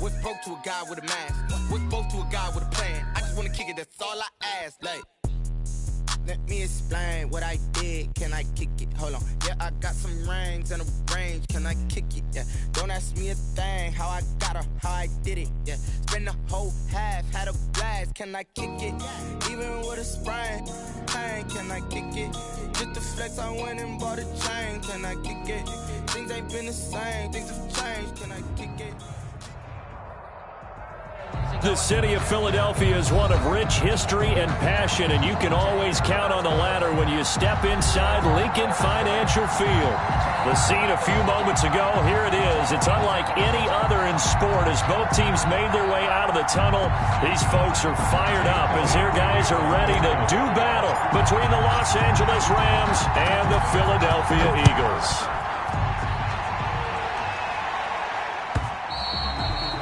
What spoke to a guy with a mask? What spoke to a guy with a plan? I just wanna kick it, that's all I ask. Like, let me explain what I did. Can I kick it? Hold on. Yeah, I got some rings and a range. Can I kick it? Yeah. Don't ask me a thing. How I got her, how I did it. Yeah. Spend the whole half, had a blast. Can I kick it? Even with a sprain. Pain, can I kick it? Just the flex, I went and bought a chain. Can I kick it? Things ain't been the same. Things have changed. Can I kick it? The city of Philadelphia is one of rich history and passion, and you can always count on the latter when you step inside Lincoln Financial Field. The scene a few moments ago, here it is. It's unlike any other in sport as both teams made their way out of the tunnel. These folks are fired up as their guys are ready to do battle between the Los Angeles Rams and the Philadelphia Eagles.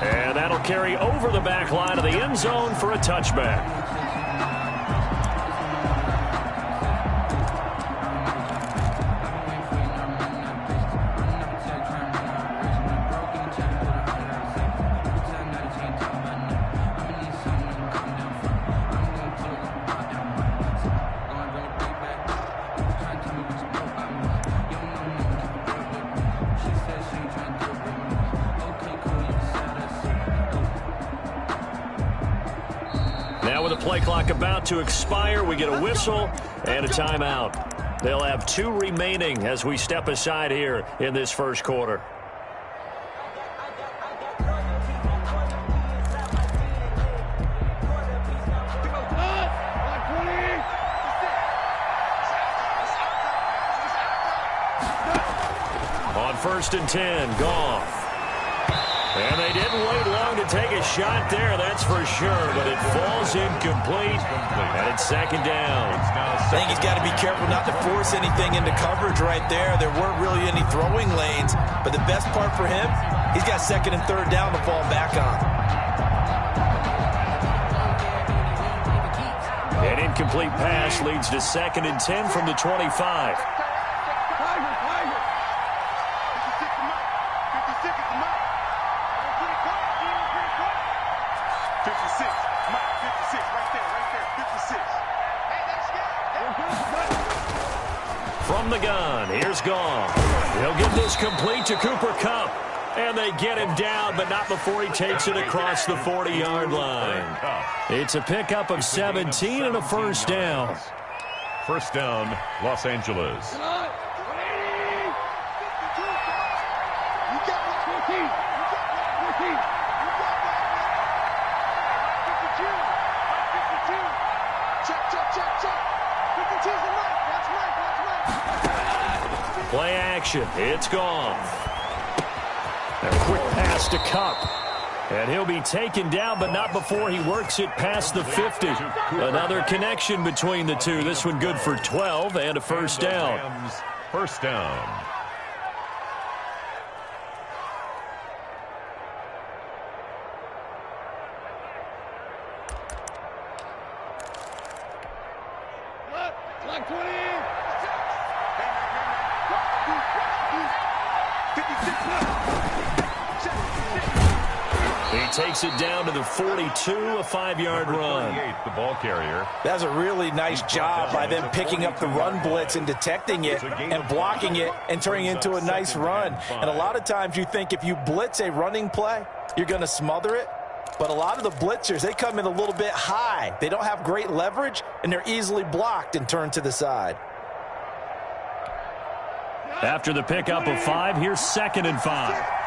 And that'll carry over the back line of the end zone for a touchback. Play clock about to expire. We get a whistle and a timeout. They'll have 2 remaining as we step aside here in this first quarter. On 1st and 10, Goff. And they didn't wait long to take a shot there, that's for sure, but it falls incomplete, and it's 2nd down. I think he's got to be careful not to force anything into coverage right there. There weren't really any throwing lanes, but the best part for him, he's got 2nd and 3rd down to fall back on. An incomplete pass leads to 2nd and 10 from the 25. From the gun, here's Goff. He'll get this complete to Cooper Kupp. And they get him down, but not before he takes it across the 40-yard line. It's a pickup of 17 and a first down. First down, Los Angeles. Play action. It's Goff. A quick pass to Kupp. And he'll be taken down, but not before he works it past the 50. Another connection between the two. This one good for 12 and a first down. First down. Takes it down to the 42, a 5-yard run. The ball carrier. That's a really nice job by them picking up the run blitz and detecting it and blocking it and turning it into a nice run. And a lot of times you think if you blitz a running play, you're going to smother it. But a lot of the blitzers, they come in a little bit high. They don't have great leverage, and they're easily blocked and turned to the side. After the pickup of 5, here's 2nd and 5.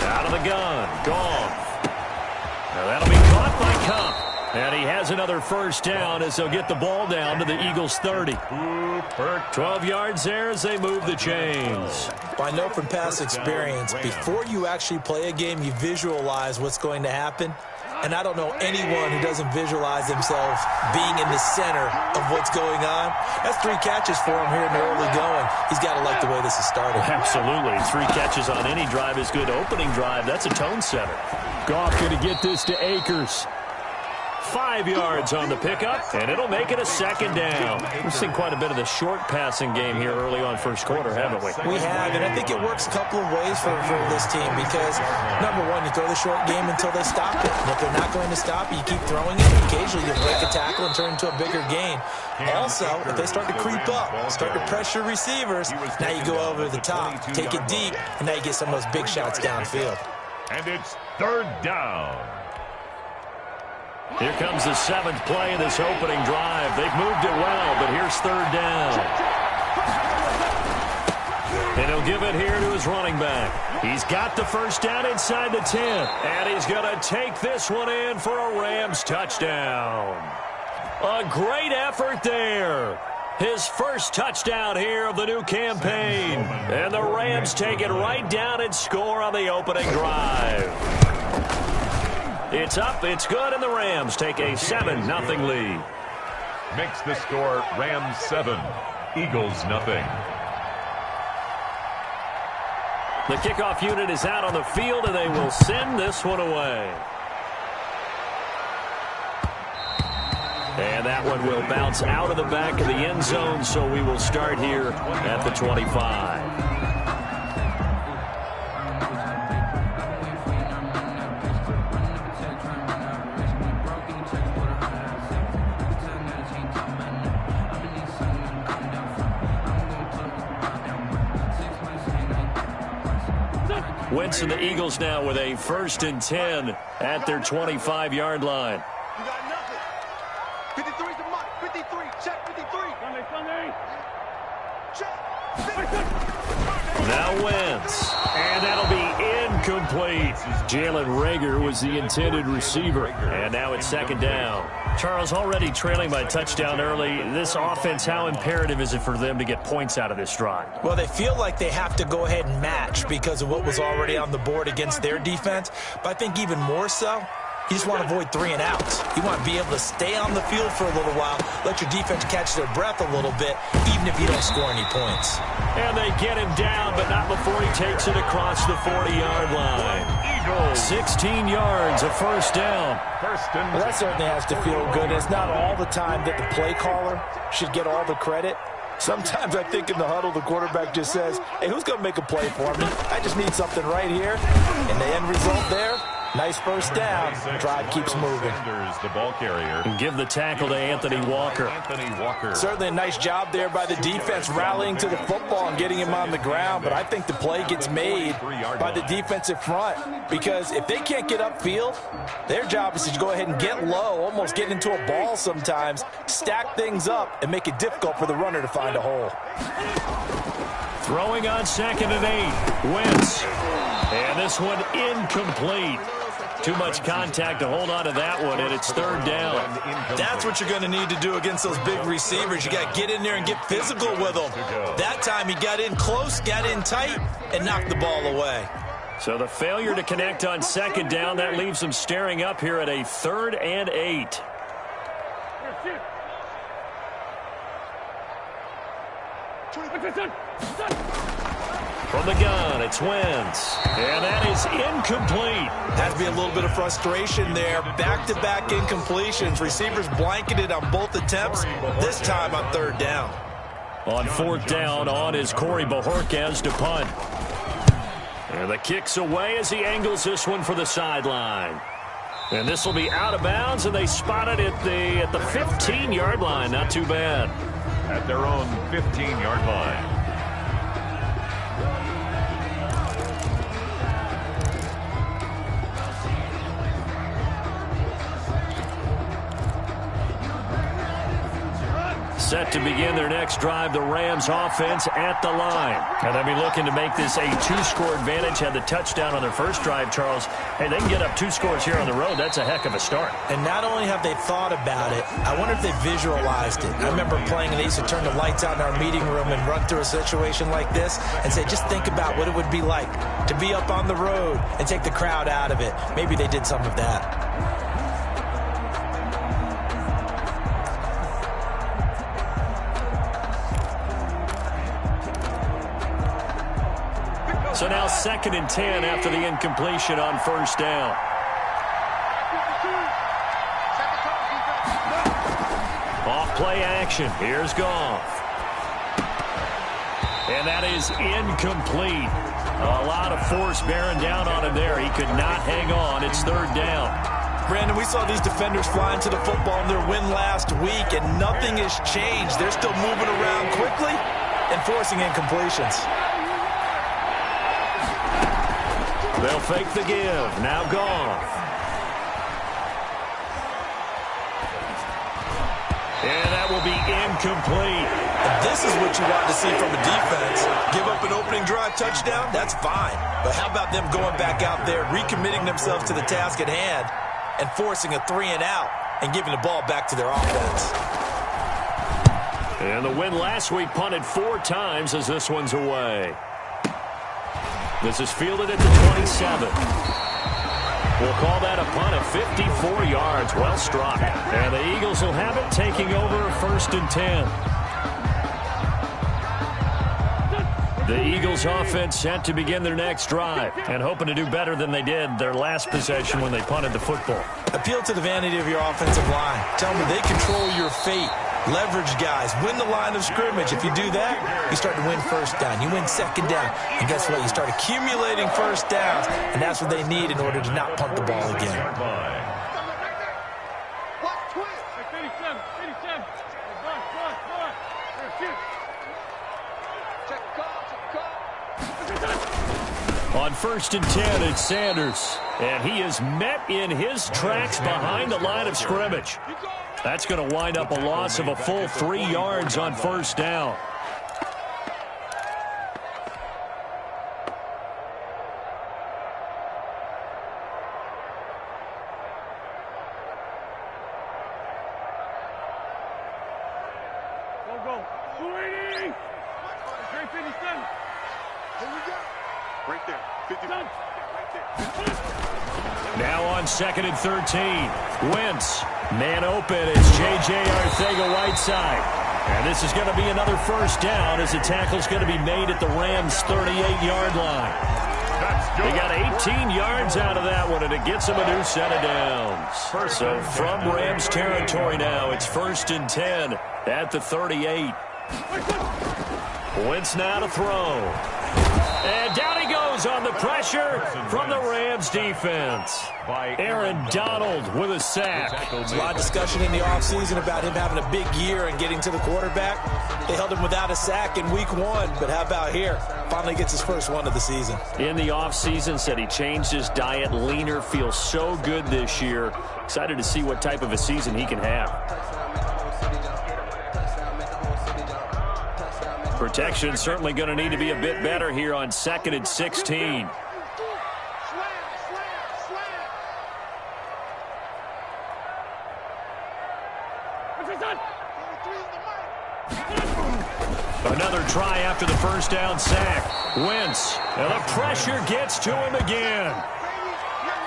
Out of the gun, Goff. Now that'll be caught by Kupp. And he has another first down as they'll get the ball down to the Eagles' 30. 12 yards there as they move the chains. I know from past experience, before you actually play a game, you visualize what's going to happen. And I don't know anyone who doesn't visualize themselves being in the center of what's going on. That's 3 catches for him here in the early going. He's got to like the way this is started. Absolutely. 3 catches on any drive is good. Opening drive, that's a tone setter. Goff going to get this to Akers. 5 yards on the pickup, and it'll make it a second down. We've seen quite a bit of the short passing game here early on first quarter, haven't we? We have, and I think it works a couple of ways for this team because, number one, you throw the short game until they stop it. And if they're not going to stop it, you keep throwing it. Occasionally, you'll break a tackle and turn into a bigger gain. Also, if they start to creep up, start to pressure receivers, now you go over the top, take it deep, and now you get some of those big shots downfield. And it's third down. Here comes the 7th play of this opening drive. They've moved it well, but here's third down. And he'll give it here to his running back. He's got the first down inside the 10. And he's going to take this one in for a Rams touchdown. A great effort there. His first touchdown here of the new campaign. And the Rams take it right down and score on the opening drive. It's up, it's good, and the Rams take a 7-0 lead. Makes the score Rams 7, Eagles nothing. The kickoff unit is out on the field, and they will send this one away. And that one will bounce out of the back of the end zone, so we will start here at the 25. Wentz and the Eagles now with a 1st and 10 at their 25-yard line. You got nothing. 53's the mark. 53. Check 53. Check. Now Wentz. And that'll be incomplete. Jalen Reagor was the intended receiver. And now it's 2nd down. Charles, already trailing by a touchdown early. This offense, how imperative is it for them to get points out of this drive? Well, they feel like they have to go ahead and match because of what was already on the board against their defense. But I think even more so, you just want to avoid 3 and outs. You want to be able to stay on the field for a little while, let your defense catch their breath a little bit, even if you don't score any points. And they get him down, but not before he takes it across the 40-yard line. 16 yards, a 1st down. Well, that certainly has to feel good. It's not all the time that the play caller should get all the credit. Sometimes I think in the huddle, the quarterback just says, hey, who's going to make a play for me? I just need something right here. And the end result there, nice 1st down. Drive keeps moving. The ball carrier. And give the tackle to Anthony Walker. Certainly a nice job there by the defense rallying to the football and getting him on the ground. But I think the play gets made by the defensive front. Because if they can't get upfield, their job is to go ahead and get low, almost get into a ball sometimes, stack things up, and make it difficult for the runner to find a hole. Throwing on 2nd and 8. Wentz. And this one incomplete. Too much contact to hold on to that one, and it's 3rd down. That's what you're going to need to do against those big receivers. You got to get in there and get physical with them. That time he got in close, got in tight, and knocked the ball away. So the failure to connect on 2nd down, that leaves them staring up here at a 3rd and 8. From the gun, it's Wentz. And that is incomplete. Has to be a little bit of frustration there. Back-to-back incompletions. Receivers blanketed on both attempts, this time on 3rd down. On 4th down, on is Corey Bojorquez to punt. And the kick's away as he angles this one for the sideline. And this will be out of bounds, and they spot it at the 15-yard line. Not too bad. At their own 15-yard line. Set to begin their next drive, the Rams offense at the line. And they'll be looking to make this a 2-score advantage. Had the touchdown on their first drive, Charles. Hey, they can get up 2 scores here on the road. That's a heck of a start. And not only have they thought about it, I wonder if they visualized it. I remember playing, and they used to turn the lights out in our meeting room and run through a situation like this and say, just think about what it would be like to be up on the road and take the crowd out of it. Maybe they did some of that. So now 2nd and 10 after the incompletion on 1st down. Off-play action. Here's Goff. And that is incomplete. A lot of force bearing down on him there. He could not hang on. It's third down. Brandon, we saw these defenders fly into the football in their win last week, and nothing has changed. They're still moving around quickly and forcing incompletions. They'll fake the give. Now Goff. And that will be incomplete. And this is what you want to see from a defense. Give up an opening drive touchdown, that's fine. But how about them going back out there, recommitting themselves to the task at hand, and forcing a 3-and-out and giving the ball back to their offense. And the win last week punted 4 times as this one's away. This is fielded at the 27. We'll call that a punt of 54 yards. Well struck. And the Eagles will have it, taking over 1st and 10. The Eagles offense set to begin their next drive and hoping to do better than they did their last possession when they punted the football. Appeal to the vanity of your offensive line. Tell them they control your fate. Leverage guys. Win the line of scrimmage. If you do that, you start to win first down. You win second down. And guess what? You start accumulating first downs. And that's what they need in order to not punt the ball again. On 1st and 10, it's Sanders. And he is met in his tracks behind the line of scrimmage. That's going to wind up a loss of a full 3 yards on 1st down. Go. 280. 357. Here we go. Right there. 50. Right there. Now on 2nd and 13. Wentz. Man open. It's J.J. Arcega-Whiteside. And this is going to be another 1st down as the tackle's going to be made at the Rams' 38-yard line. They got 18 yards out of that one, and it gets them a new set of downs. So from Rams territory now, it's 1st and 10 at the 38. Wentz now to throw. And down he goes on the pressure from the Rams defense. Aaron Donald with a sack. There's a lot of discussion in the offseason about him having a big year and getting to the quarterback. They held him without a sack in week 1, but how about here? Finally gets his first one of the season. In the offseason, said he changed his diet, leaner, feels so good this year. Excited to see what type of a season he can have. Protection certainly going to need to be a bit better here on 2nd and 16. Another try after the 1st down sack. Wentz, and the pressure gets to him again.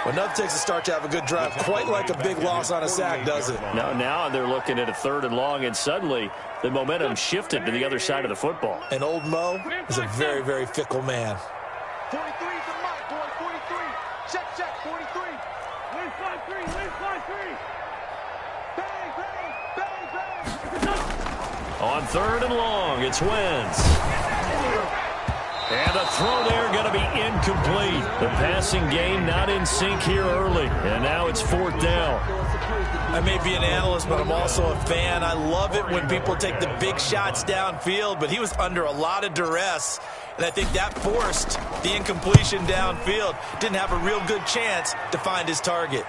Well, nothing takes a start to have a good drive, quite like a big loss on a sack, does it? Now they're looking at a 3rd and long, and suddenly the momentum shifted to the other side of the football. And old Mo is a very, very fickle man. 43 is the mark, boy. 43. Check. 43. Win 5-3. Win 5-3. Bang. On 3rd and long, it's Wentz. And the throw there going to be incomplete. The passing game not in sync here early. And now it's 4th down. I may be an analyst, but I'm also a fan. I love it when people take the big shots downfield, but he was under a lot of duress. And I think that forced the incompletion downfield. Didn't have a real good chance to find his target.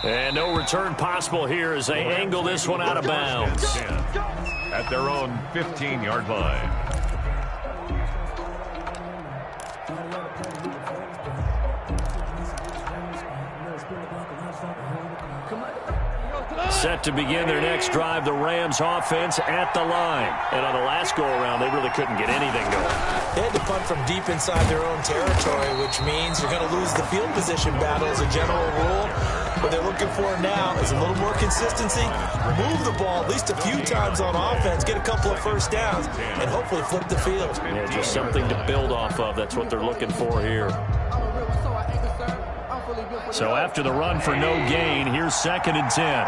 And no return possible here as they angle this one out of bounds. At their own 15-yard line. Set to begin their next drive, the Rams offense at the line. And on the last go-around, they really couldn't get anything going. They had to punt from deep inside their own territory, which means you're going to lose the field position battle as a general rule. What they're looking for now is a little more consistency, move the ball at least a few times on offense, get a couple of 1st downs, and hopefully flip the field. Yeah, just something to build off of. That's what they're looking for here. So after the run for no gain, here's 2nd and 10.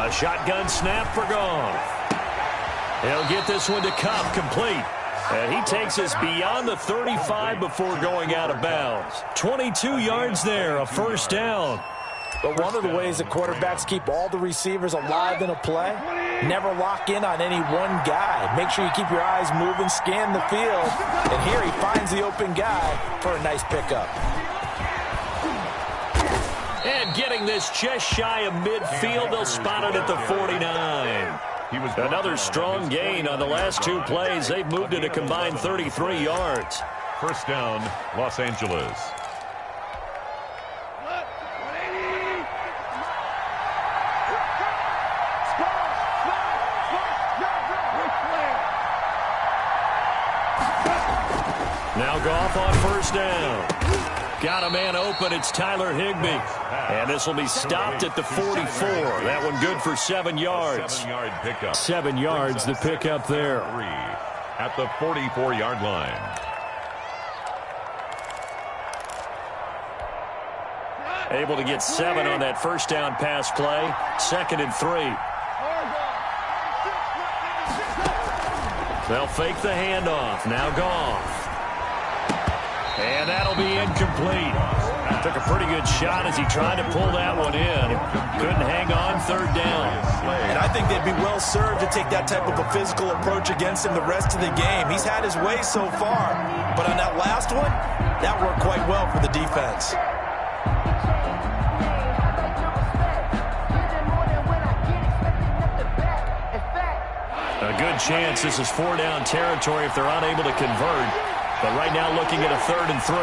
A shotgun snap for Goff. He'll get this one to Cup, complete. And he takes us beyond the 35 before going out of bounds. 22 yards there, a first down. But one of the ways that quarterbacks keep all the receivers alive in a play, never lock in on any one guy. Make sure you keep your eyes moving, scan the field. And here he finds the open guy for a nice pickup. And getting this just shy of midfield, they'll spot it at the 49. Another strong gain on the last two plays. They've moved it a combined 33 yards. First down, Los Angeles. Now Goff on first down. Got a man open. It's Tyler Higbee. And this will be stopped at the 44. That one good for 7 yards. 7-yard pickup. 7 yards, the pickup there. At the 44-yard line. Able to get 7 on that first down pass play. 2nd and 3. They'll fake the handoff. Now Goff. And that'll be incomplete. Took a pretty good shot as he tried to pull that one in. Couldn't hang on, third down. And I think they'd be well served to take that type of a physical approach against him the rest of the game. He's had his way so far. But on that last one, that worked quite well for the defense. A good chance this is 4-down territory if they're unable to convert. But right now looking at a 3rd and 3.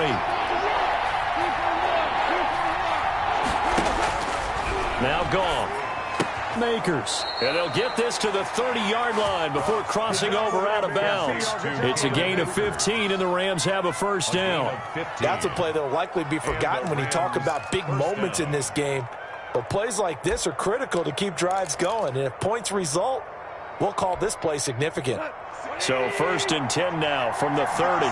Now Goff. Makers. And they'll get this to the 30-yard line before crossing over out of bounds. It's a gain of 15, and the Rams have a first down. That's a play that will likely be forgotten when you talk about big moments in this game. But plays like this are critical to keep drives going. And if points result, we'll call this play significant. So 1st and 10 now from the 30.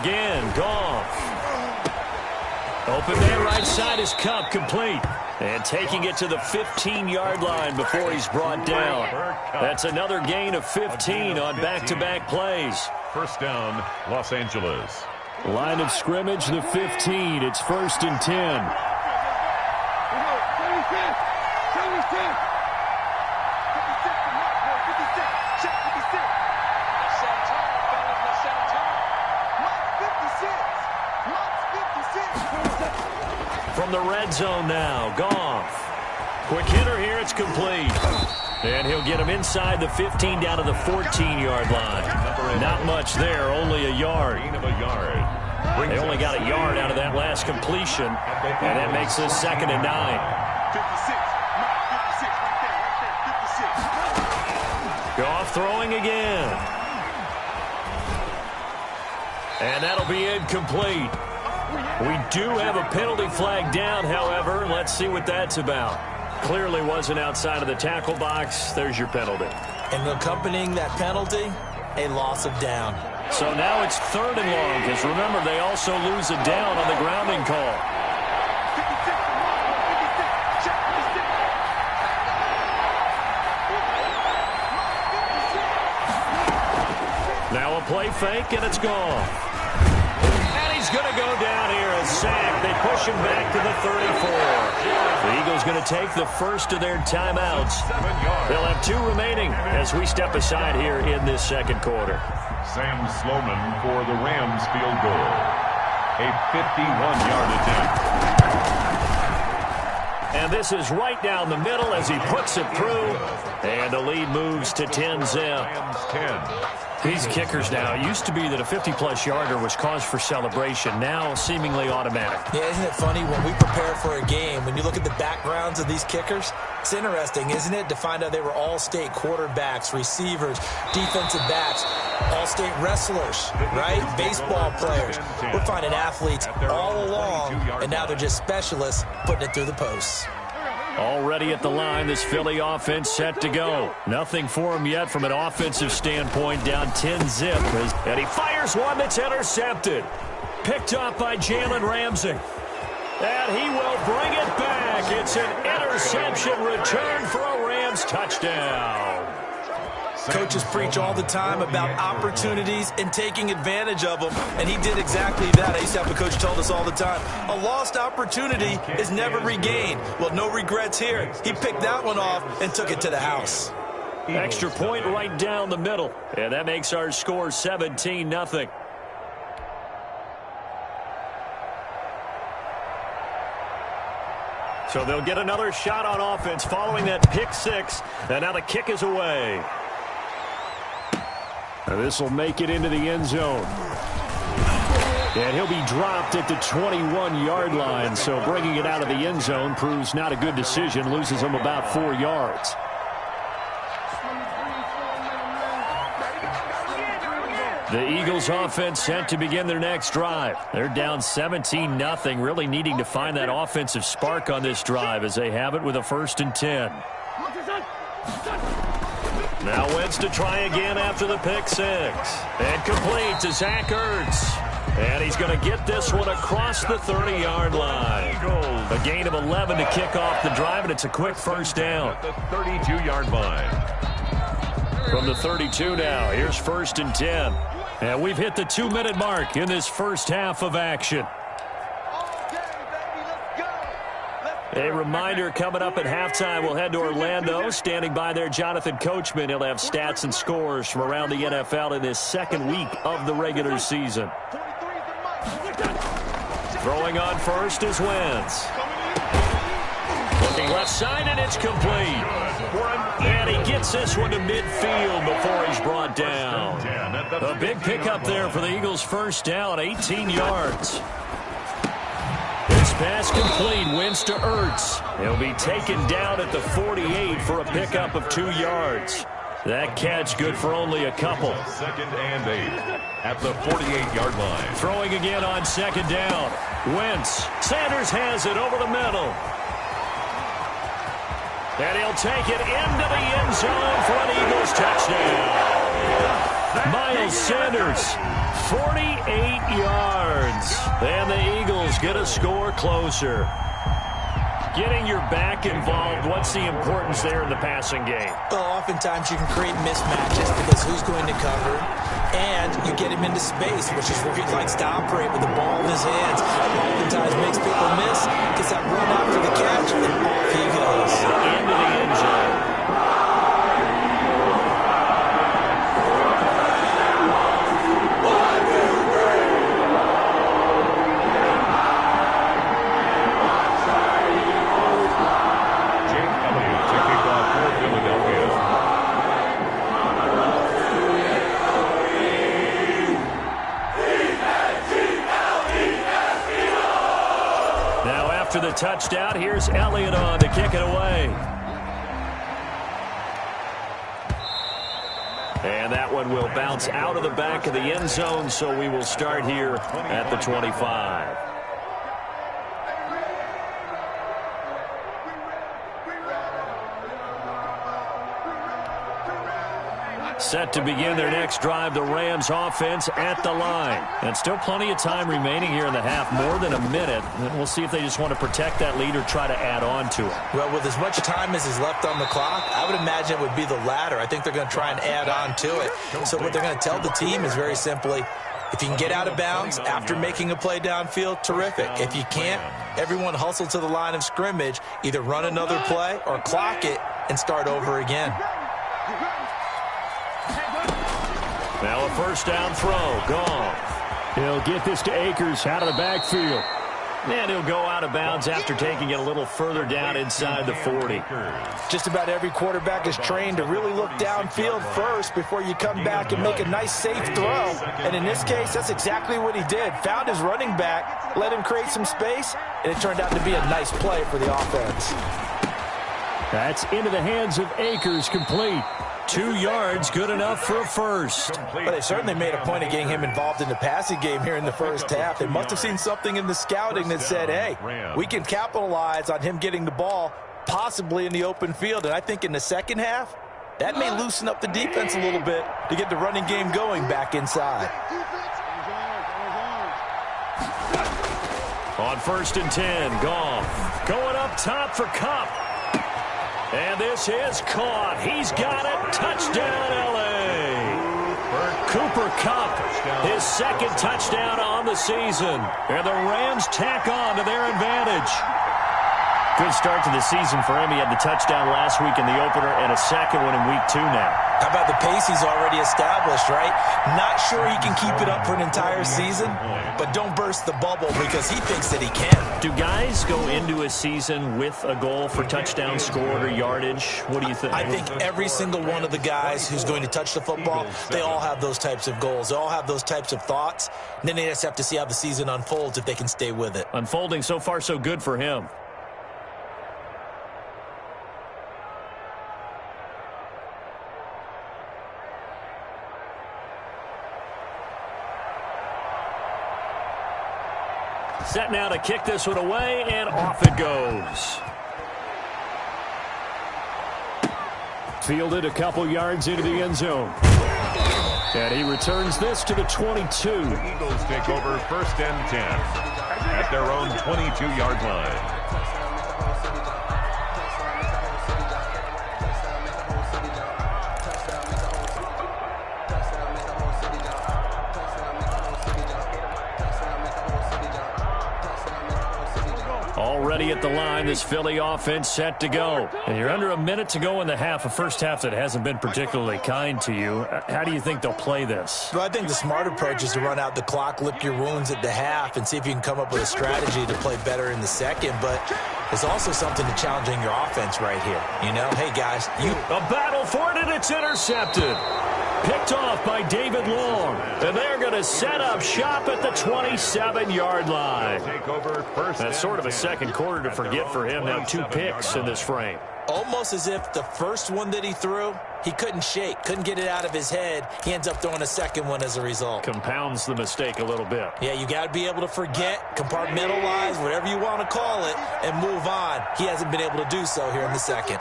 Again, Goff. Open man right side is Cup, complete. And taking it to the 15-yard line before he's brought down. That's another gain of 15 on back-to-back plays. First down, Los Angeles. Line of scrimmage, the 15. It's 1st and 10. From the red zone now, Goff. Quick hitter here, it's complete. And he'll get him inside the 15 down to the 14-yard line. Not much there, only a yard. They only got a yard out of that last completion, and that makes this 2nd and 9. Goff throwing again. And that'll be incomplete. We do have a penalty flag down, however. Let's see what that's about. Clearly wasn't outside of the tackle box. There's your penalty. And accompanying that penalty, a loss of down. So now it's 3rd and long, because remember, they also lose a down on the grounding call. Now a play fake, and it's gone. And he's going to go down here, a sack. They push him back to the 34. The Eagles going to take the first of their timeouts. They'll have 2 remaining as we step aside here in this second quarter. Sam Sloman for the Rams field goal. A 51-yard attempt. And this is right down the middle as he puts it through. And the lead moves to 10-zip. Rams 10. These kickers now, it used to be that a 50-plus yarder was cause for celebration. Now seemingly automatic. Yeah, isn't it funny when we prepare for a game, when you look at the backgrounds of these kickers, it's interesting, isn't it, to find out they were all-state quarterbacks, receivers, defensive backs, all-state wrestlers, right? Baseball players. We're finding athletes all along, and now they're just specialists putting it through the posts. Already at the line, this Philly offense set to go. Nothing for him yet from an offensive standpoint, down 10-zip. And he fires one that's intercepted. Picked up by Jalen Ramsey. And he will bring it back. It's an interception return for a Rams touchdown. Coaches preach all the time about opportunities and taking advantage of them, and he did exactly that. I used to have a coach who told us all the time, a lost opportunity is never regained. Well, no regrets here. He picked that one off and took it to the house. Extra point right down the middle, and that makes our score 17-0. So they'll get another shot on offense following that pick six, and now the kick is away. This will make it into the end zone. And he'll be dropped at the 21-yard line, so bringing it out of the end zone proves not a good decision, loses him about 4 yards. The Eagles offense set to begin their next drive. They're down 17-0, really needing to find that offensive spark on this drive as they have it with a 1st and 10. Now Wentz to try again after the pick six. And complete to Zach Ertz. And he's going to get this one across the 30-yard line. A gain of 11 to kick off the drive, and it's a quick first down. At the 32-yard line. From the 32 now, here's 1st and 10. And we've hit the 2-minute mark in this first half of action. A reminder, coming up at halftime, we'll head to Orlando. Standing by there, Jonathan Coachman. He'll have stats and scores from around the NFL in this second week of the regular season. Throwing on first is Wentz. Looking left side, and it's complete. And he gets this one to midfield before he's brought down. A big pickup there for the Eagles' first down, 18 yards. This pass complete, Wentz to Ertz. He'll be taken down at the 48 for a pickup of 2 yards. That catch good for only a couple. 2nd and 8 at the 48-yard line. Throwing again on 2nd down. Wentz. Sanders has it over the middle. And he'll take it into the end zone for an Eagles touchdown. Miles Sanders, 48 yards. And the Eagles get a score closer. Getting your back involved, what's the importance there in the passing game? Well, oftentimes you can create mismatches because who's going to cover, and you get him into space, which is where he likes to operate with the ball in his hands. Oftentimes makes people miss, gets that run after the catch, and off he goes. Into the end zone. After the touchdown, here's Elliott on to kick it away. And that one will bounce out of the back of the end zone, so we will start here at the 25. Set to begin their next drive, the Rams offense at the line. And still plenty of time remaining here in the half, more than a minute. And we'll see if they just want to protect that lead or try to add on to it. Well, with as much time as is left on the clock, I would imagine it would be the latter. I think they're going to try and add on to it. So what they're going to tell the team is very simply, if you can get out of bounds after making a play downfield, terrific. If you can't, everyone hustle to the line of scrimmage, either run another play or clock it and start over again. Now a first down throw, gone. He'll get this to Akers out of the backfield. And he'll go out of bounds after taking it a little further down inside the 40. Just about every quarterback is trained to really look downfield first before you come back and make a nice, safe throw. And in this case, that's exactly what he did. Found his running back, let him create some space, and it turned out to be a nice play for the offense. That's into the hands of Akers, complete. 2 yards, good enough for a first. But they certainly made a point of getting him involved in the passing game here in the first half. They must have seen something in the scouting that said, hey, we can capitalize on him getting the ball possibly in the open field. And I think in the second half, that may loosen up the defense a little bit to get the running game going back inside. On 1st and 10, Goff going up top for Kupp. And this is caught. He's got it. Touchdown, L.A. Cooper Kupp, his second touchdown on the season. And the Rams tack on to their advantage. Good start to the season for him. He had the touchdown last week in the opener and a second one in week 2 now. How about the pace he's already established, right? Not sure he can keep it up for an entire season, but don't burst the bubble because he thinks that he can. Do guys go into a season with a goal for touchdown scored or yardage? What do you think? I think every single one of the guys who's going to touch the football, they all have those types of goals. They all have those types of thoughts. And then they just have to see how the season unfolds if they can stay with it. Unfolding so far so good for him. Set now to kick this one away, and off it goes. Fielded a couple yards into the end zone. And he returns this to the 22. The Eagles take over 1st and 10 at their own 22-yard line. Already at the line, this Philly offense set to go. And you're under a minute to go in the half, a first half that hasn't been particularly kind to you. How do you think they'll play this? Well, I think the smart approach is to run out the clock, lick your wounds at the half, and see if you can come up with a strategy to play better in the second. But there's also something to challenging your offense right here. You know, hey, guys, A battle for it, and it's intercepted. Picked off by David Long. And they're going to set up shop at the 27-yard line. That's sort of a second quarter to forget for him. Now 2 picks in this frame. Almost as if the first one that he threw, he couldn't shake, couldn't get it out of his head. He ends up throwing a second one as a result. Compounds the mistake a little bit. Yeah, you got to be able to forget, compartmentalize, whatever you want to call it, and move on. He hasn't been able to do so here in the second.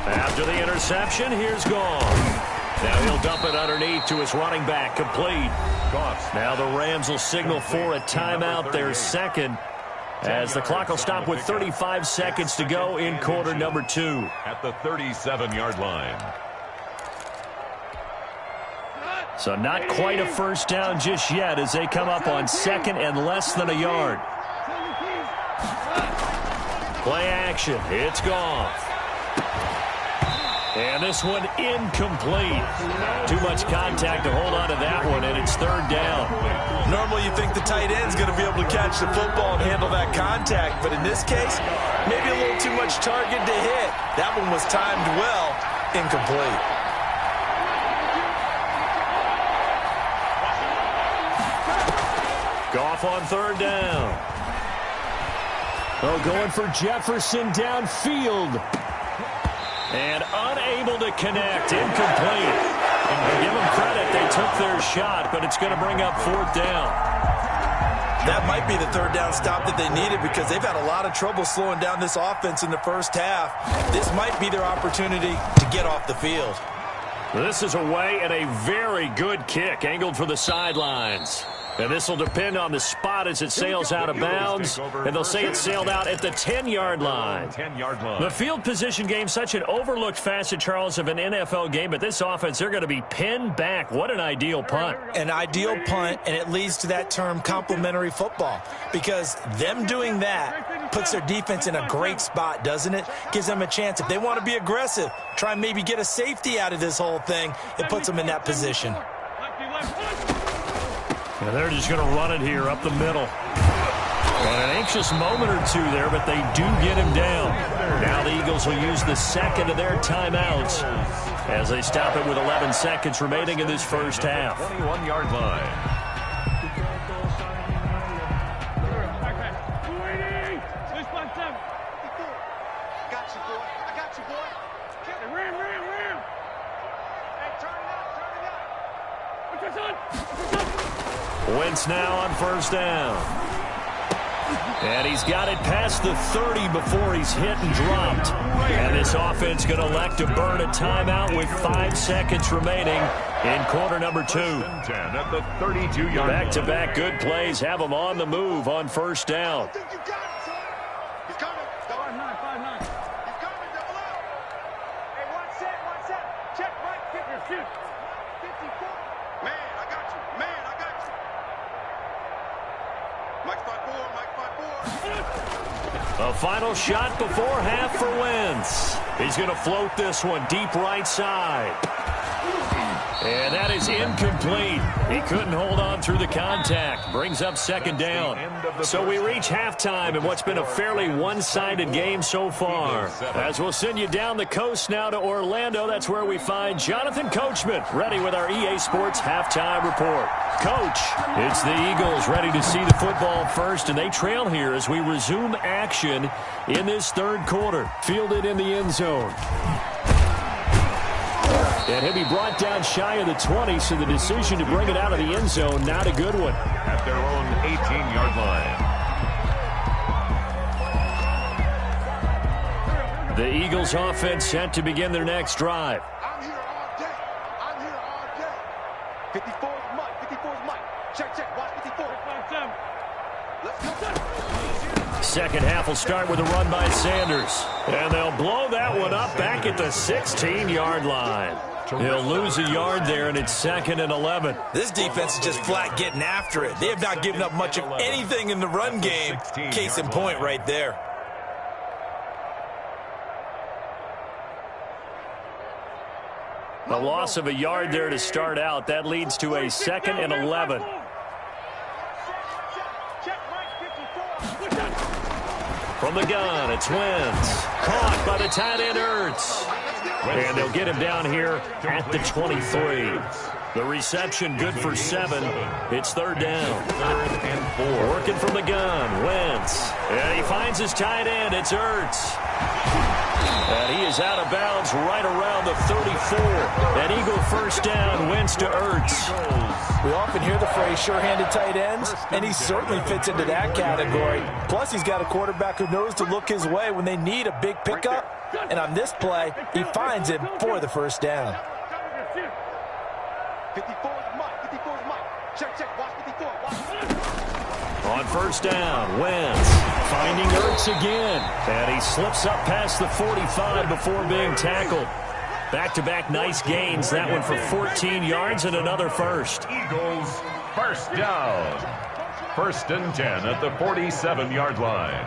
After the interception, here's Goff. Now he'll dump it underneath to his running back, complete. Now the Rams will signal for a timeout, their second, as the clock will stop with 35 seconds to go in quarter number 2. At the 37-yard line. So not quite a first down just yet as they come up on second and less than a yard. Play action. It's Goff. And this one incomplete. Too much contact to hold on to that one, and it's third down. Normally you think the tight end's going to be able to catch the football and handle that contact, but in this case, maybe a little too much target to hit. That one was timed well, incomplete. Goff on third down. Oh, going for Jefferson downfield. And unable to connect. Incomplete. And give them credit, they took their shot, but it's going to bring up fourth down. That might be the third down stop that they needed because they've had a lot of trouble slowing down this offense in the first half. This might be their opportunity to get off the field. This is away and a very good kick angled for the sidelines. And this will depend on the spot as it sails out of bounds. And they'll say it sailed out at the 10-yard line. The field position game, such an overlooked facet, Charles, of an NFL game. But this offense, they're going to be pinned back. What an ideal punt. An ideal punt, and it leads to that term complementary football. Because them doing that puts their defense in a great spot, doesn't it? Gives them a chance. If they want to be aggressive, try and maybe get a safety out of this whole thing, it puts them in that position. And they're just going to run it here up the middle. And an anxious moment or two there, but they do get him down. Now the Eagles will use the second of their timeouts as they stop it with 11 seconds remaining in this first half. 21-yard line. Wentz now on first down. And he's got it past the 30 before he's hit and dropped. And this offense going to elect to burn a timeout with 5 seconds remaining in quarter number 2. 10 at the 32-yard line. Back-to-back good plays have them on the move on first down. He's coming. 5-9. He's coming. Double up. Hey, one set. Check right. Kick your shoot. 54. Man, I got you. Mike 5-4. A final shot before half for Wentz. He's going to float this one deep right side. And that is incomplete. He couldn't hold on through the contact. Brings up second down. So we reach halftime in what's been a fairly one-sided game so far. As we'll send you down the coast now to Orlando, that's where we find Jonathan Coachman ready with our EA Sports halftime report. Coach, it's the Eagles ready to see the football first, and they trail here as we resume action in this third quarter. Fielded in the end zone. And he'll be brought down shy of the 20, so the decision to bring it out of the end zone, not a good one. At their own 18-yard line. The Eagles offense set to begin their next drive. I'm here all day. 54 is Mike. Check. Watch 54. Let's go. Second half will start with a run by Sanders. And they'll blow that one up back at the 16-yard line. He'll lose a yard there, and it's 2nd and 11. This defense is just flat getting after it. They have not given up much of anything in the run game. Case in point right there. A loss of a yard there to start out. That leads to a 2nd and 11. From the gun, it's Wentz. Caught by the tight end, Ertz. And they'll get him down here at the 23. The reception good for 7. It's third down. 3rd and 4. Working from the gun, Wentz. And he finds his tight end, it's Ertz. And he is out of bounds right around the 34. An Eagle first down, Wentz to Ertz. We often hear the phrase sure-handed tight ends, and he certainly fits into that category. Plus, he's got a quarterback who knows to look his way when they need a big pickup. And on this play, he finds him for the first down. 54 is Mike. Check. Watch 54. On first down, Wentz finding Ertz again. And he slips up past the 45 before being tackled. Back-to-back nice gains. That one for 14 yards and another first. Eagles first down. 1st and 10 at the 47-yard line.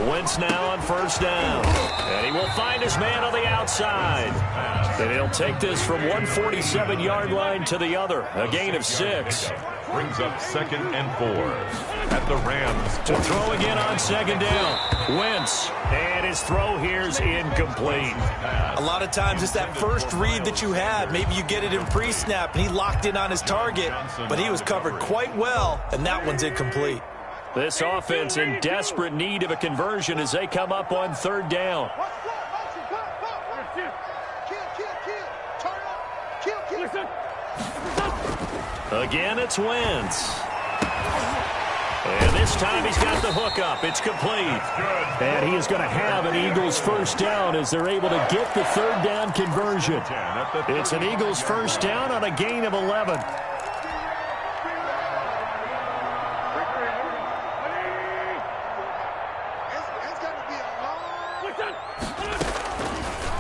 Wentz now on first down. And he will find his man on the outside. And he'll take this from 147-yard line to the other. A gain of 6. Brings up 2nd and 4 at the Rams. To throw again on second down. Wentz. And his throw here's incomplete. A lot of times it's that first read that you have. Maybe you get it in pre-snap and he locked in on his target, but he was covered quite well, and that one's incomplete. This offense in desperate need of a conversion as they come up on third down. Again, it's Wentz. And this time he's got the hook up. It's complete. And he is going to have an Eagles first down as they're able to get the third down conversion. It's an Eagles first down on a gain of 11.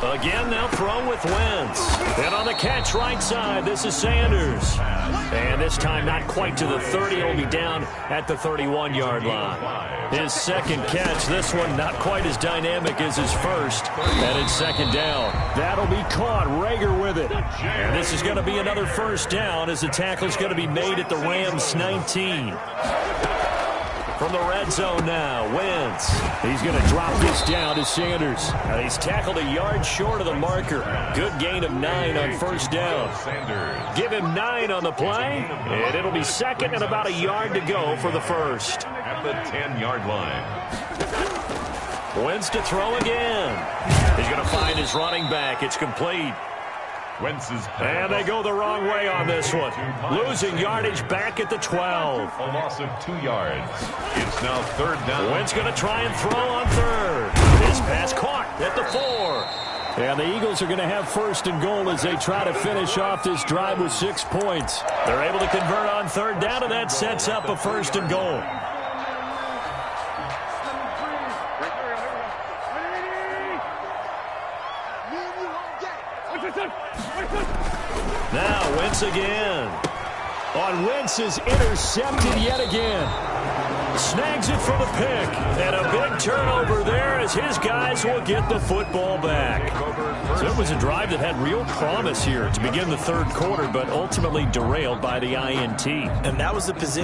Again, now throw with Wentz. And on the catch right side, this is Sanders. And this time not quite to the 30. He'll be down at the 31-yard line. His second catch, this one not quite as dynamic as his first. And it's second down. That'll be caught. Rager with it. And this is going to be another first down as the tackle's going to be made at the Rams 19. From the red zone now, Wentz. He's going to drop this down to Sanders. And he's tackled a yard short of the marker. Good gain of 9 on first down. Give him 9 on the play, and it'll be second and about a yard to go for the first. At the 10-yard line. Wentz to throw again. He's going to find his running back. It's complete. Wentz's And they go the wrong way on this one. Losing yardage back at the 12. A loss of 2 yards. It's now third down. Wentz going to try and throw on third. This pass caught at the 4. And the Eagles are going to have first and goal as they try to finish off this drive with 6 points. They're able to convert on third down, and that sets up a first and goal. Now Wentz again. On Wentz is intercepted yet again. Snags it for the pick. And a big turnover there as his guys will get the football back. So it was a drive that had real promise here to begin the third quarter, but ultimately derailed by the INT. And that was the position